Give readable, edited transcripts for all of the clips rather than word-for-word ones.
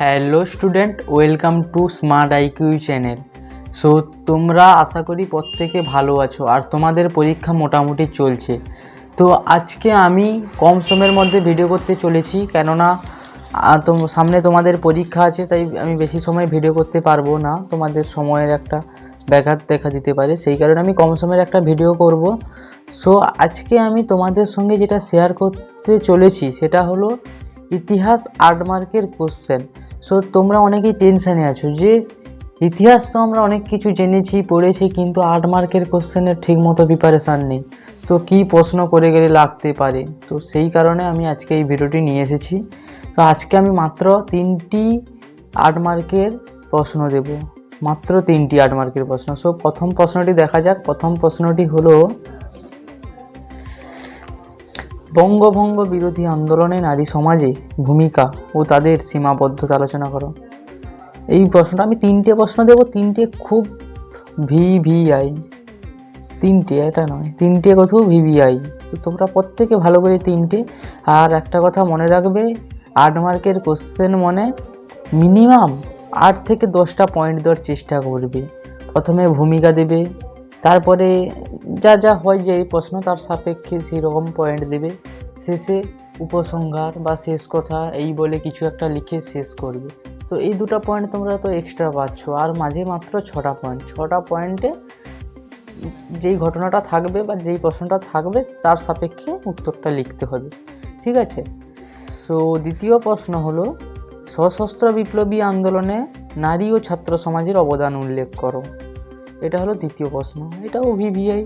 Hello student, welcome to smart IQ channel. So তোমরা আশা করি প্রত্যেকে ভালো আছো আর তোমাদের পরীক্ষা মোটামুটি চলছে। তো আজকে আমি কম সময়ের মধ্যে ভিডিও করতে চলেছি, কেননা সামনে তোমাদের পরীক্ষা আছে, তাই আমি বেশি সময় ভিডিও করতে পারবো না, তোমাদের সময়ের একটা ব্যাঘাত দেখা দিতে পারে, সেই কারণে আমি কম সময়ের একটা ভিডিও করব। সো আজকে আমি তোমাদের সঙ্গে যেটা শেয়ার করতে চলেছি সেটা হলো ইতিহাস 8 মার্কের কোশ্চেন। সো তোমরা অনেকেই টেনশানে আছো যে ইতিহাস তো আমরা অনেক কিছু জেনেছি পড়েছি, কিন্তু 8 মার্কের কোশ্চেনের ঠিকমতো প্রিপারেশান নেই, তো কি প্রশ্ন করে গেলে লাগতে পারে। তো সেই কারণে আমি আজকে এই ভিডিওটি নিয়ে এসেছি। তো আজকে আমি মাত্র 3টি 8 মার্কের প্রশ্ন দেব, মাত্র 3টি 8 মার্কের প্রশ্ন। সো প্রথম প্রশ্নটি দেখা যাক। প্রথম প্রশ্নটি হলো, বঙ্গভঙ্গ বিরোধী আন্দোলনে নারী সমাজে ভূমিকা ও তাদের সীমাবদ্ধতা আলোচনা করো। এই প্রশ্নটা আমি 3টে প্রশ্ন দেব, 3টে খুব ভিভিআই, 3টে, এটা নয়, 3টে কথা ভিভিআই। তো তোমরা প্রত্যেকে ভালো করে 3টে। আর একটা কথা মনে রাখবে, 8 মার্কের কোশ্চেন মানে মিনিমাম 8 থেকে 10টা পয়েন্ট দেওয়ার চেষ্টা করবে। প্রথমে ভূমিকা দেবে, তারপরে যা যা হয় যে এই প্রশ্ন তার সাপেক্ষে সেই রকম পয়েন্ট দেবে, শেষে উপসংহার বা শেষ কথা এই বলে কিছু একটা লিখে শেষ করবে। তো এই 2টা পয়েন্ট তোমরা তো এক্সট্রা পাচ্ছ, আর মাঝে মাত্র 6টা পয়েন্ট। 6টা পয়েন্টে যেই ঘটনাটা থাকবে বা যেই প্রশ্নটা থাকবে তার সাপেক্ষে উত্তরটা লিখতে হবে, ঠিক আছে? সো দ্বিতীয় প্রশ্ন হলো, সশস্ত্র বিপ্লবী আন্দোলনে নারী ও ছাত্র সমাজের অবদান উল্লেখ করো। এটা হলো দ্বিতীয় প্রশ্ন, এটাও ভিভিআই।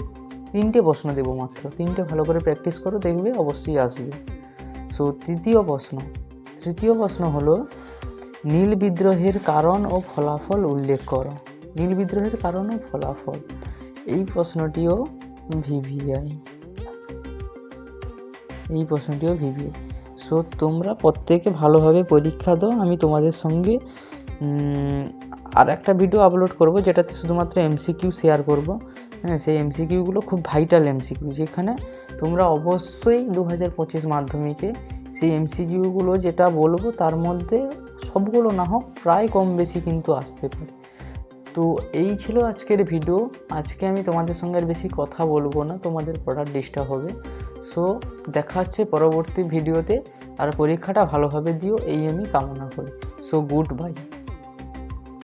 3টে প্রশ্ন দেবো মাত্র, 3টে ভালো করে প্র্যাকটিস করো, দেখবে অবশ্যই আসবে। সো তৃতীয় প্রশ্ন হলো, নীল বিদ্রোহের কারণ ও ফলাফল উল্লেখ করো। নীল বিদ্রোহের কারণ ও ফলাফল, এই প্রশ্নটিও ভিভিআই, সো তোমরা প্রত্যেকে ভালোভাবে পরীক্ষা দাও। আমি তোমাদের সঙ্গে আর একটা ভিডিও আপলোড করব যেটাতে শুধুমাত্র এমসিকিউ শেয়ার করব। হ্যাঁ, সেই এমসিকিউগুলো খুব ভাইটাল এমসিকিউ, যেখানে তোমরা অবশ্যই 2025 মাধ্যমিকে সেই এমসিকিউগুলো যেটা বলবো তার মধ্যে সবগুলো না হোক প্রায় কম বেশি কিন্তু আসতে পারে। তো এই ছিল আজকের ভিডিও। আজকে আমি তোমাদের সঙ্গে আর বেশি কথা বলবো না, তোমাদের পড়ার ডিস্টার্ব হবে। সো দেখা হচ্ছে পরবর্তী ভিডিওতে, আর পরীক্ষাটা ভালোভাবে দিও এই আমি কামনা করি। So good bye.